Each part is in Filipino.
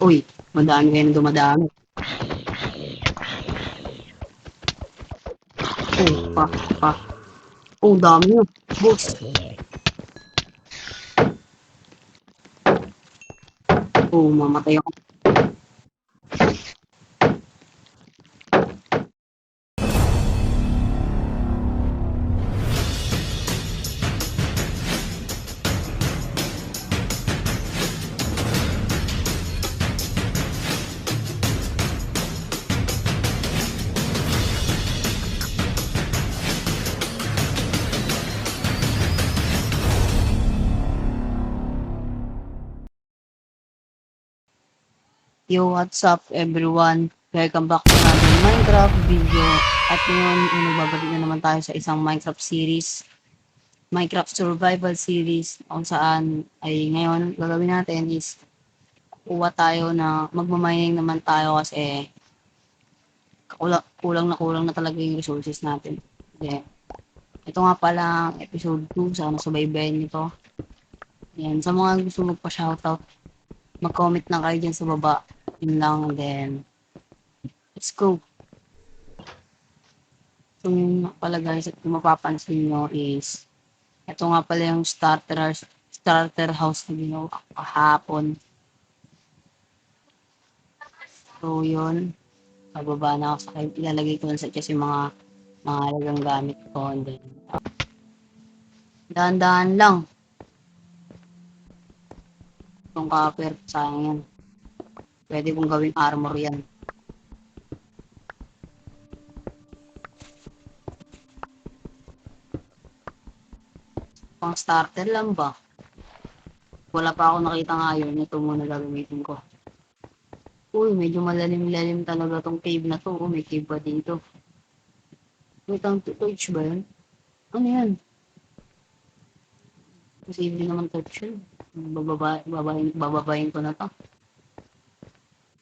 Uy, madami kayo na dumadami. Oh, pa. Oh, dami nyo. Boss. Oh, mamatay ako. Yo, what's up everyone? Welcome back to another Minecraft video. At ngayon, nagbabalik na naman tayo sa isang Minecraft series. Minecraft Survival Series. Kung saan ay ngayon, gagawin natin is kuha tayo na magmamining naman tayo kasi kulang na talaga yung resources natin. Okay. Ito nga pala ang episode 2. Sana subaybayan nyo to. Yan. Sa mga gusto magpa-shoutout, mag-comment lang kayo dyan sa baba. Yun lang, and then let's go. So yung pala guys, at kung mapapansin nyo is ito nga pala yung starter house na ginawa ko kahapon. So yun, pababa na ako sa kayo. Ilalagay ko lang sa chest yung mga alagang gamit ko, and then dahan-dahan lang itong copper, sayang yan. Pwede kong gawing armor yan. Pang starter lang ba? Wala pa ako nakita ngayon. Ito muna gagamitin ko. Uy, medyo malalim-lalim talaga tong cave na to. Oh, may cave pa dito. Wait, ang torch ba yun? Ano yan? Posible naman torch yun. Bababayin ko na to.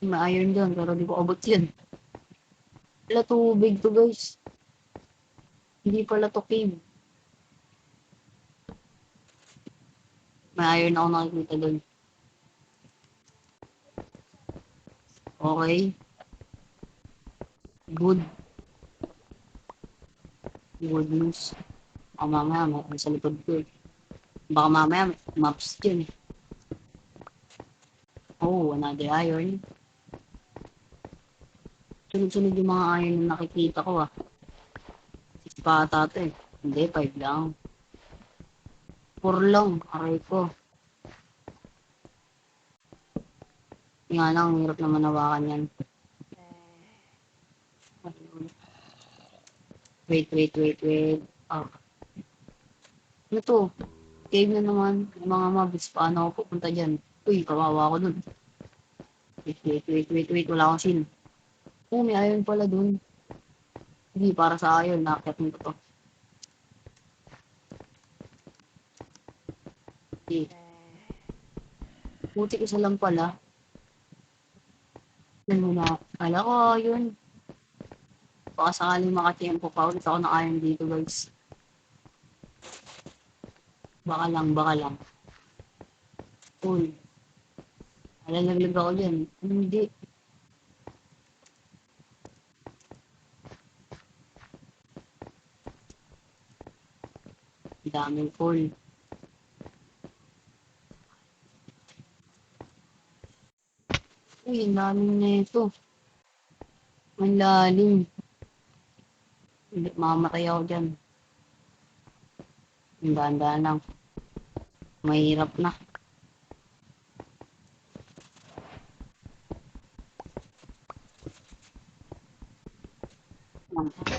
May iron dyan, pero di ko abot yan. Wala tubig to guys. Hindi pala to cave. May iron ako nakikita doon. Okay. Good. Good news. Baka mamaya, may sa likod ko eh. Baka mamaya, maps dyan eh. Oh, another iron. Sunod-sunod yung mga iron na nakikita ko ah. 6 pa ata ito eh. Hindi, 5 lang. 4 lang, aray ko. Nga lang, hirap naman hawakan yan. Wait. Ah, ano to? Cave na naman. Yung mga mobs, paano ako pupunta dyan? Uy, kawawa ako dun. Wait. Wala akong shield. Oh, may iron pala dun. Hindi, para sa iron. Nakakit mo to. Okay. Buti isa lang pala. Yan muna. Kala ko, yun. Baka sakaling makatiyempo pa ulit ako ng iron dito, guys. Baka lang. Uy. Alalaglag ako dyan. Hindi. Daming coal. Uy, ang lalim na ito. Ang lalim. Hindi, mamamatay ako dyan. Ang dahan-dahan lang. Mahirap na.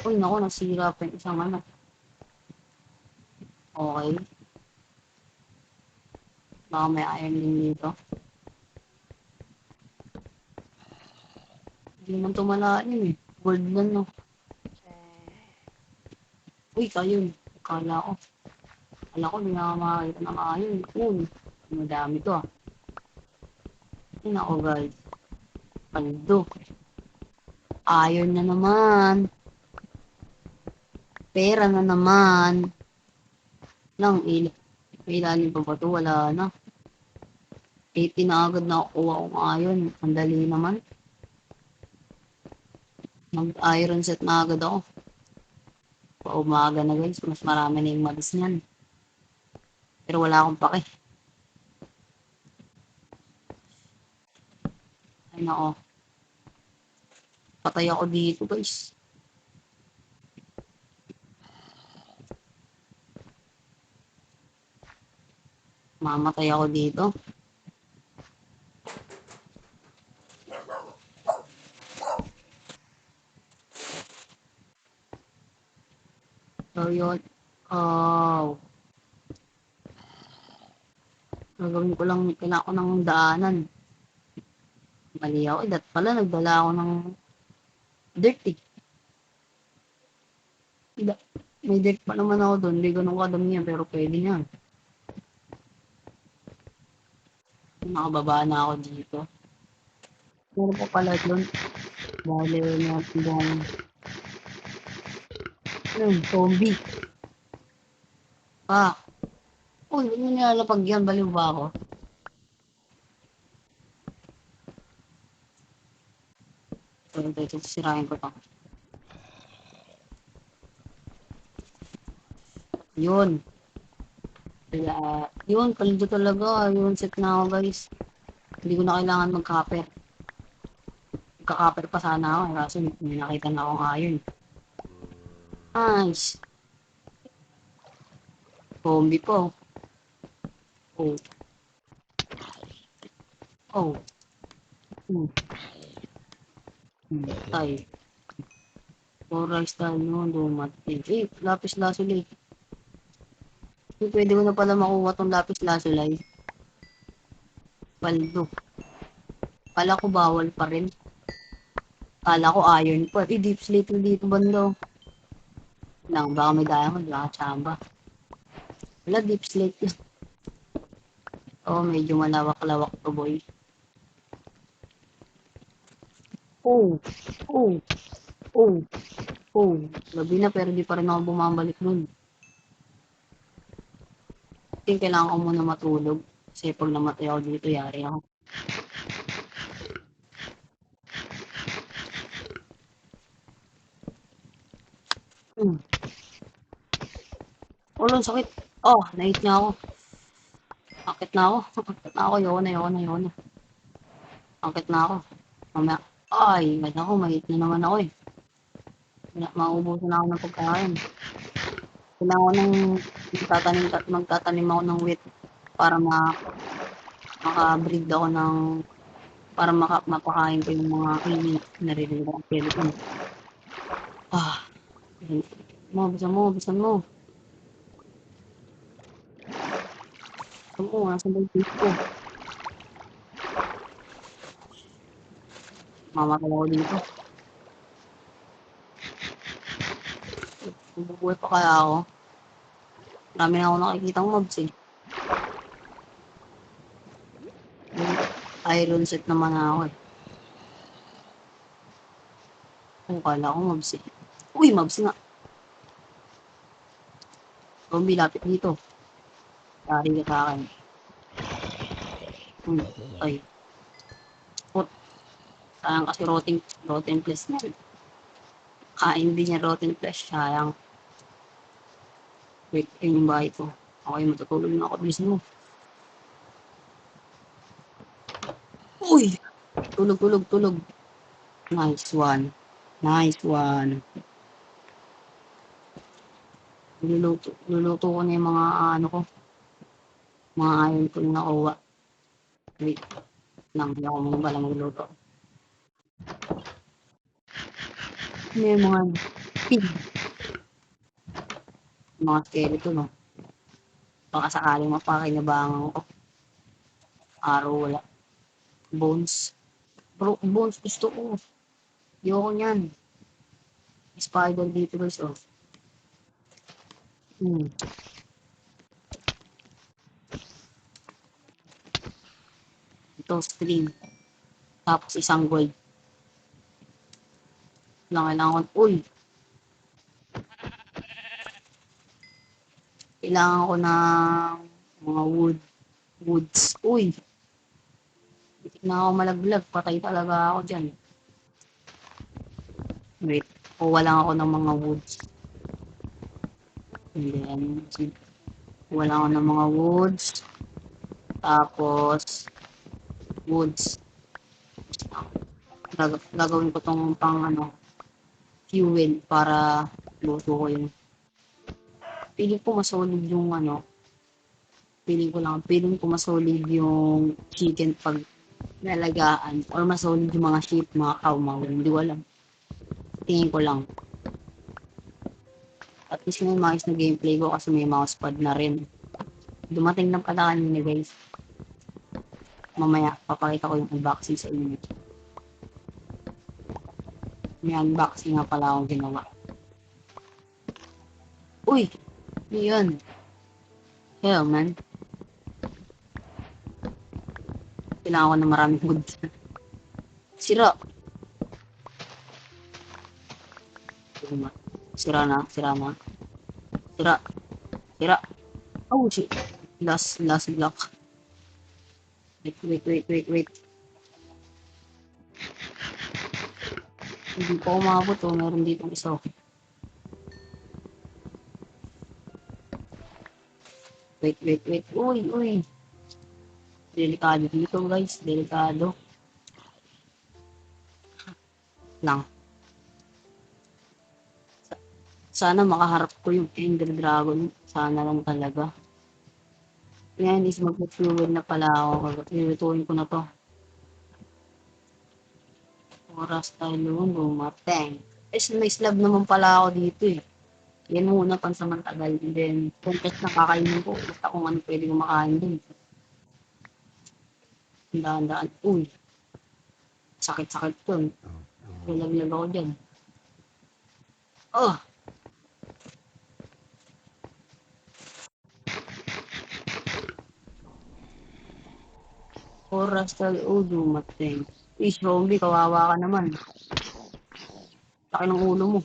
Uy, naku, nasira pa yung isang ano. Okay. Baka may iron din dito. Hindi naman ito malalim eh. Gold lang no. Uy, kayo. Kala ko. Kala ko, hindi na makakita ng iron. Uy, madami to ah. Ay, nako guys. Paldo. Iron na naman. Pera na naman. Lang, ilalim pa ba ito? Wala na. 80 na agad nakukuha kong iron. Ang dali naman. Mag-iron set na agad ako. Pa-umaga na guys. Mas marami na yung malis niyan. Pero wala akong pake. Ay nako. Patay ako dito guys. Mamatay ako dito. So yun. Oh. Gagawin ko lang, kailangan ko ng daanan. Mali ako. Dat pala, nagdala ako ng dirt eh. May dirt pa naman ako doon. Hindi ganun kadami yan, pero pwede yan. Nakababa na ako dito. Meron pa pala doon. Bale, natin doon. Zombie. Ah. Uy, hindi nilalapag yan. Baliw ba ako? Ito, sirahin ko to. Yun. Kaya, yun, paldo talaga. Yun, set na ako guys. Hindi ko na kailangan mag-copper. Magka-copper pa sana ako. Kaso may nakita na akong iron. Nice. Zombie po. Oh. Oh. Tay. Oral style nyo, dumating. Eh, lapis lazuli. Eh, pwede ko na pala makuha tong lapis lazuli. Paldo. Kala ko bawal pa rin. Kala ko iron pa. Eh, deep slate dito bando. Lang, baka may diamond, baka tsamba. Wala, deep slate yun. Oo, medyo malawak-lawak to boy. Oh, oh, oh, oh. Gabi na pero di pa rin ako bumabalik nun. I think kailangan ko muna matulog. Kasi pag namatay ako dito, yari ako. Ulo, sakit. Oh, nahit niya ako. Akit na ako. Akit na ako. Yun na. Akit na ako. Mamaya. Ay, ba't ako? Mahit na naman ako eh. Maubusan na ako ng pagkain. Kailangan ko ng magtatanim ako ng wheat para maka-breed ako ng para mapakain ko yung mga naririnig ng skeleton. Ah, bisan mo. Nasaan ba yung fish ko? Mamatay ako dito. Bubuhay pa kaya ako? Marami na ako nakikitang mobs eh. Iron set naman ako eh. Kung kala ko mobs eh. Uy, mobs nga. Zombie, lapit dito. Dari ka sa akin. Ay. Pot. Sayang kasi rotten flesh na. Kain din niya rotten flesh. Sayang. Wait, yun yung bahay ko. Okay, matutulog na ako. Bilis mo. Uy! Tulog. Nice one. Luluto ko na yung mga ano ko. Mga iron ko na nakuha. Wait. Hindi ako muna pala magluto. Ano yung mga pig? Mga skeleton, no? Baka sakaling mapakinabangan ko. Araw wala. Bones. Bro, bones gusto ko. Ayoko niyan. Spider dito guys, oh. Ito, string. Tapos isang gold. Kailangan ko, uy! Kailangan ko ng mga woods. Uy! Na ako malaglag, patay talaga ako dyan. Wait, kuha lang ako ng mga woods. And then, kuha lang ako ng mga woods. Tapos, woods. Gagawin ko tong pang ano, fuel para luto ko yun. Piling ko masolid yung ano, piling ko masolid yung chicken pag nalagaan or masolid yung mga sheep, mga cow, mga hindi ko alam. Tingin ko lang. At least may maayos na gameplay ko kasi may mousepad na rin. Dumating ng pala kanina guys. Mamaya, papakita ko yung unboxing sa inyo. May unboxing nga pala akong ginawa. Uy! Yun. Hell man. Kailangan ko na maraming wood. Sira. Sira na, sira na. Sira. Sira. Oh shit. Last block. Wait. Hindi ko umabot oh. Meron dito isa. Wait. Uy. Delikado dito guys. Delikado. Lang. Sana makaharap ko yung Ender Dragon. Sana lang talaga. Ngayon is mag-fuel na pala ako. Ilutuin ko na to. Oras tayo lumateng. May slab naman pala ako dito eh. Yan muna pansamantagal. And then, contest na kakainin ko. Basta kung ano pwede ko makain din. Daan. Uy. Sakit to. Lalaglag ako dyan. Oh! Oras tayo lumateng. Zombie, kawawa ka naman. Laki ng ulo mo.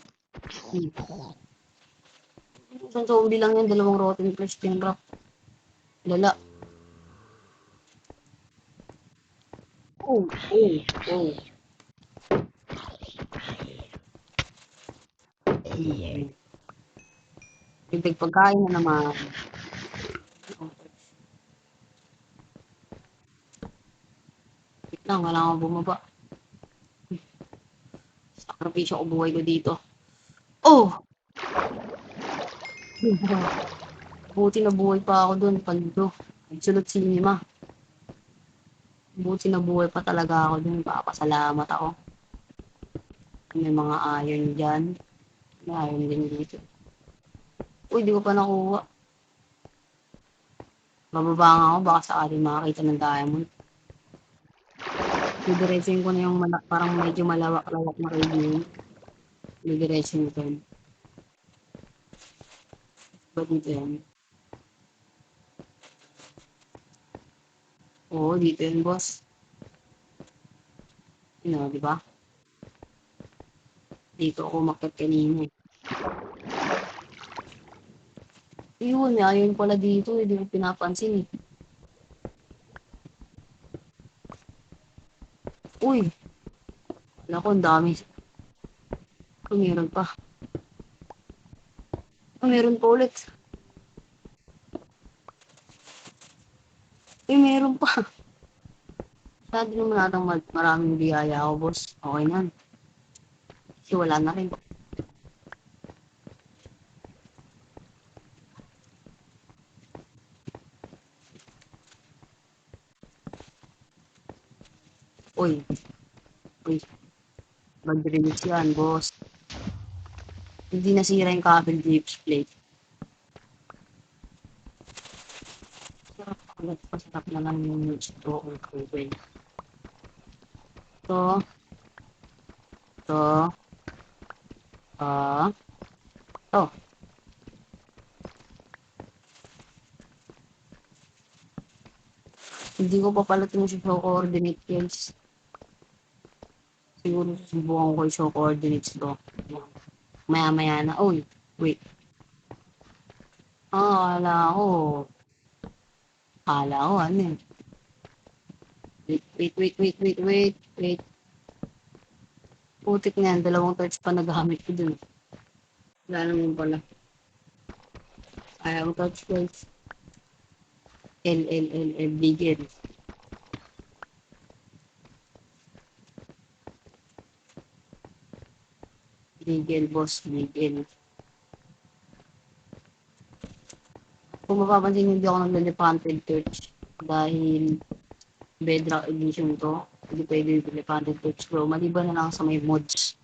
Isang zombie lang yan, 2 rotten flesh din rock. Lala. Oh. Bigdag pagkain na naman. Wait lang, wala akong bumaba. Sakripisyo ko buhay ko dito. Oh! Buti na buhay pa ako dun, paldo. Nagsulot sinima. Buti na buhay pa talaga ako dun, papasalamat ako. May mga iron dyan. May iron din dito. Uy, di ko pa nakuha. Bababa nga ako, baka sakaling makakita ng diamond. Didiretsin ko na yung parang medyo malawak-lawak na review. Didiretsin ko yun. Ba dito yan? Oo, dito yan, boss. Ano, di ba? Dito ako umakyat kanina eh. Yun, ayun pala dito, hindi ko pinapansin eh. Uy! Wala ko, ang dami. Meron pa. Meron pa ulit. Meron pa. Sabi naman natang maraming biyaya ako, boss. Okay na. Kasi wala na rin. Uy. Mag-release yan, boss. Hindi nasira yung cable display. Pasarap na lang yung ito or cable. Ito. Hindi ko pa pala ito show coordinate guys. Siguro susubukan ko yung show coordinates to. Maya na. Uy, wait. Kala ko ano eh. Wait. Putik na yan, dalawang torch pa nagamit ko dun. Wala naman pala. Ayaw torch guys. Bigel. Bigel, boss, bigel. Kung mapapansin, hindi ako nag-elephantine torch. Dahil bedrock edition to. Hindi pwede yung elephantine torch bro. Maliban na lang sa may mods.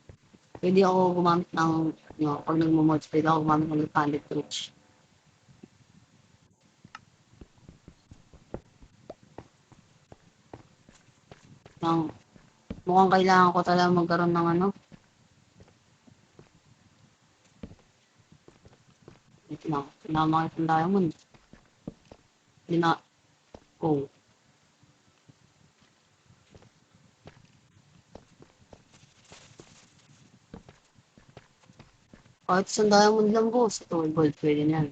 Pwede ako gumamit ng, pag nagmo-mods, pwede ako gumamit ng elephantine torch. Mukhang kailangan ko talaga magkaroon ng ano. Ito lang. Sinama itong diamond. Oh. Kahit isang diamond lang boss. Ito, gold. Pwede na yan.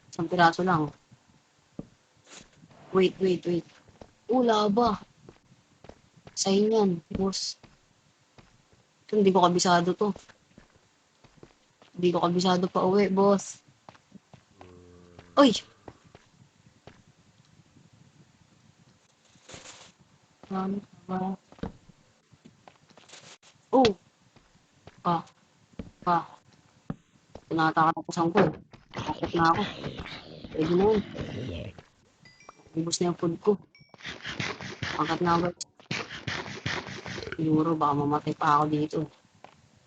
Isang piraso lang. Wait. Wala ba? Sa'yo yan, boss. Ito, hindi ko kabisado to. Hindi ko kabisado pa uwi, boss. Uy! Ano ba? Oh! Pa. Tinatakan ako sa ko. Takot na ako. Pwede na yun. Ubus na yung food ko. Angkat na agad. Siguro baka mamatay pa ako dito.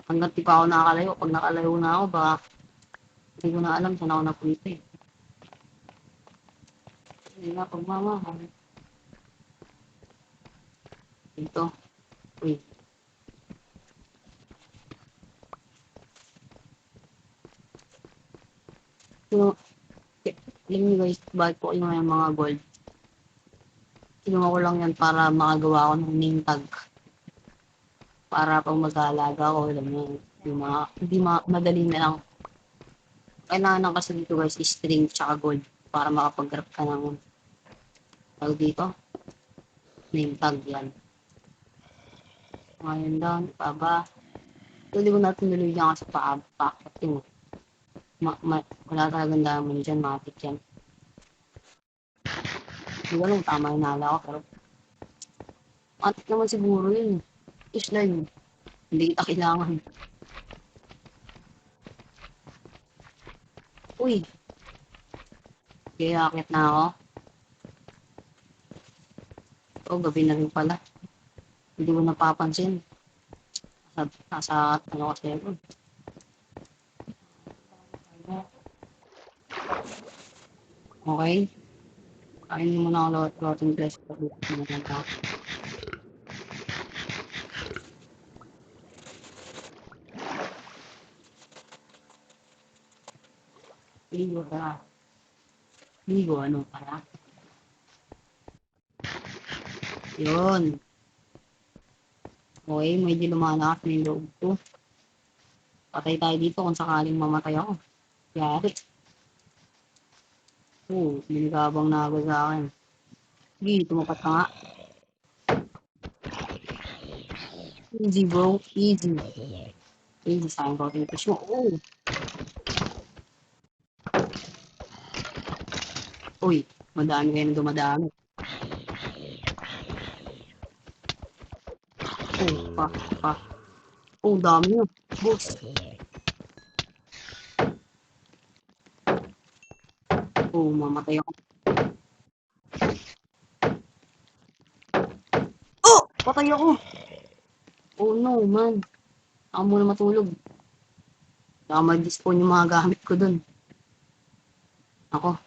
Hanggang di pa ako nakakalayo. Pag nakalayo na ako, baka hindi ko na alam saan ako napunta eh. Hindi na pagmamahal. Dito. Uy. So, alam niyo guys, bakit po yung mga gold? Kinuha ko lang yan para makagawa ko ng name tag. Para pag mag-aalaga ko, alam mo, yung mga, hindi madali na lang. Kailangan lang kasi dito guys, string tsaka gold para makapag-grab ka ng tag dito. Name tag yan. Ngayon down, paba. Hindi ko natin niluloy dyan kasi packet yung wala talagang diamond dyan, matik yan. Hindi ko alam, tama yung nala ko, pero matik naman siguro yun. Slime. Hindi kita kailangan. Uy! Kaya akit na ako. Oh, gabi na rin pala. Hindi ko napapansin. Nasa ano kasi ako. Okay. Kainin mo na ako floating glass. Ligo ka. Ligo, ano para? Yun. Okay, medyo lumalakas na yung loob ko. Patay tayo dito kung sakaling mamatay ako. Yari. Oo, binigabang na ako sa akin. Sige, tumapat ka nga. Easy bro, easy. Easy sa akin ko tinipis mo. Oo. Uy, madami kayo na dumadami. Oh, pa. Oh, dami yun. Boss. Oh, mamatay ako. Oh! Patay ako! Oh no, man. Ako muna matulog. Baka mag-despawn yung mga gamit ko dun. Ako,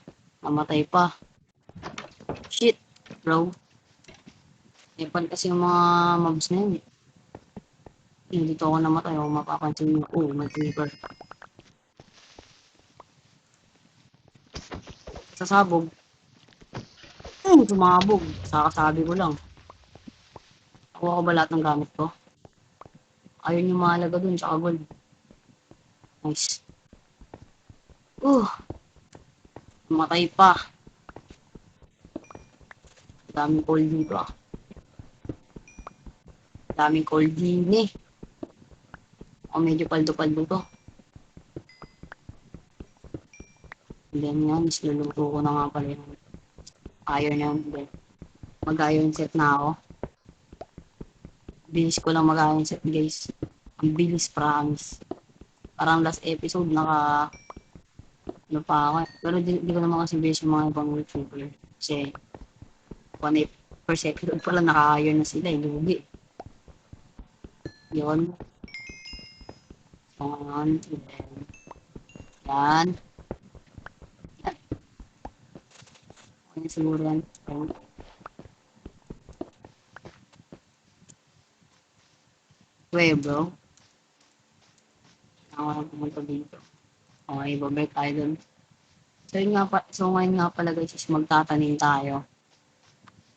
mamatay pa. Shit, bro. Epan kasi yung mga mobs na yun. Hindi to ako namatay. Ako mapapansin mo. Oh, may creeper. Sasabog. Sumabog. Sakasabi ko lang. Kuha ko ba lahat ng gamit ko? Ayun yung mahalaga dun, tsaka gold. Nice. Matay pa. Daming cold dito ah. Daming cold din eh. O medyo paldo-paldo to. And then yan, isluluto ko na nga pala yung iron na yun. Then, mag-iron set na ako. Bilis ko lang mag-iron set guys. Ang bilis, promise. Parang last episode ano pa ako. Pero di ko naman kasi bilis yung mga ibang YouTuber. Kasi 1 per second pala naka-iron na sila. Lugi. Yun. So, ngayon. Yan. Okay, siguro yan. Weh, bro. Ako lang pumunta dito. Okay, babalik tayo dun. So ngayon nga pala guys is magtatanim tayo.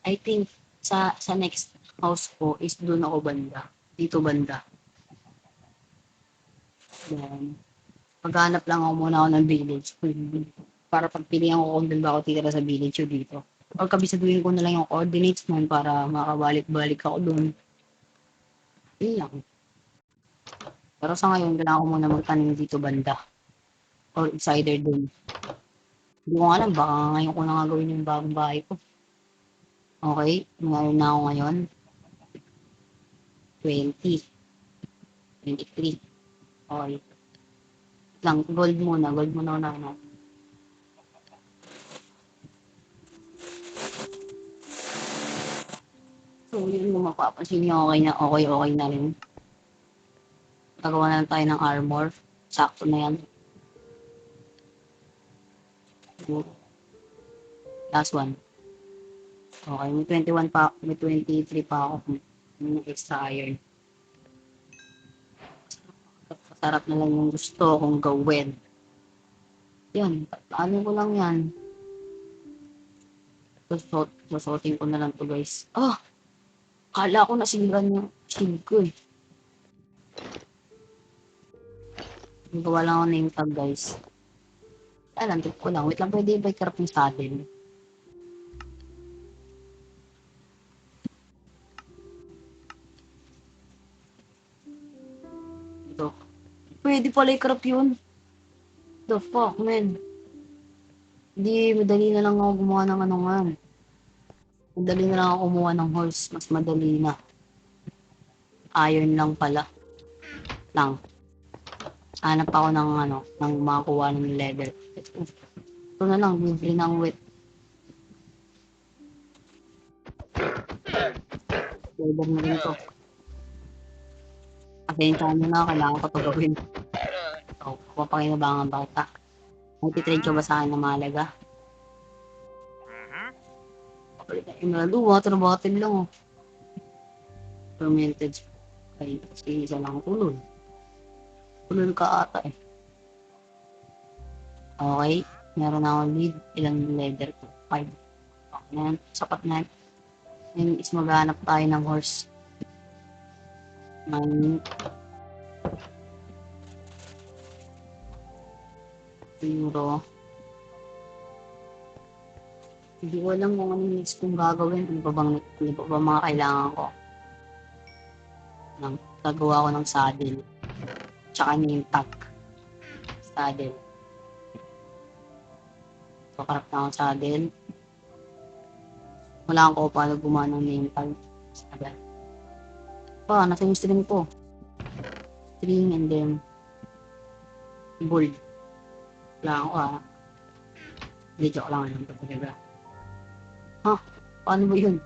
I think sa next house ko is doon ako banda. Dito banda. Then, maghanap lang ako muna ako ng village. Para pagpilihan ko kung doon ba ako titira sa village o dito. Or kabisaduhin ko na lang yung coordinates nun para makabalik-balik ako doon. Yun lang. Pero sa ngayon, kailangan ko muna magtanim dito banda. Or it's either doon. Hindi ko alam, baka ngayon ko na nga gawin yung bagong bahay ko. Okay, ngayon na ako ngayon. 20. 23. Okay. Lang, gold muna ako. So, yun yung mapapansin nyo, okay na rin. Gagawa na lang tayo ng armor. Sakto na yan. Last one. Okay, may 21 pa, may 23 pa ako. Yung extra iron. Sarap na lang yung gusto kong gawin. Yan, ano ko lang yan. Susuotin ko na lang to guys. Ah! Kala ko nasimulan yung shield ko eh. Gawa lang ako name tag guys. Alam, trip ko lang. Wait lang, pwede ba ikarap yung saddle? Ito. Pwede pala ikarap yun. The fuck, man. Hindi, madali na lang ako gumawa ng ano nga. Madali na lang ako kumuha ng horse. Mas madali na. Iron lang pala. Lang. Hanap ako ng ano, ng makakuha ng leather. Ito na lang, bibili ng wet. Leather na rin to. Pasensya nyo na, kailangan ko ito gawin. So, papakinabangan ba kita? Nagtitrade ka ba sa akin ng mahalaga? Emerald, water bottle lang oh. Fermented. Ay, kasi isa lang tulol. Tulol ka ata eh. Okay, meron na akong lead. Ilang leather ko? 5. Okay na yan, sapat na yan. Ngayon is maghanap tayo ng horse. Siguro. Hindi ko alam kung ano next kong gagawin. Ano ba bang mga kailangan ko? Gagawa ko ng saddle. Tsaka name tag. Saddle. Pakarap na akong saddle. Wala akong paano gumawa ng name tag. Saddle. Nasa yung string ko. String and then bold. Wala ako Hindi, joke lang. Paano ba yun?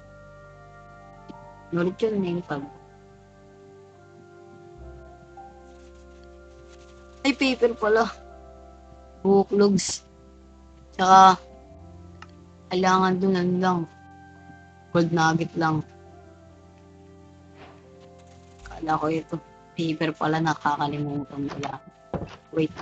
Nulit yun, name tag. Ay, paper pala. Booklogs. Tsaka, kailangan dun lang. Gold nugget lang. Kala ko ito. Paper pala, nakakalimutan pala. Wait.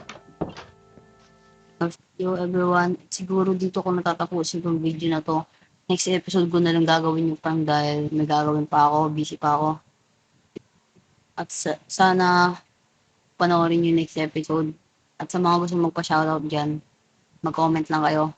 Yo everyone, siguro dito ko natatapusin itong video na to. Next episode ko na lang gagawin yung farm dahil may gagawin pa ako, busy pa ako. At sana panoorin yung next episode. At sa mga gusto magpa-shoutout dyan, mag-comment lang kayo.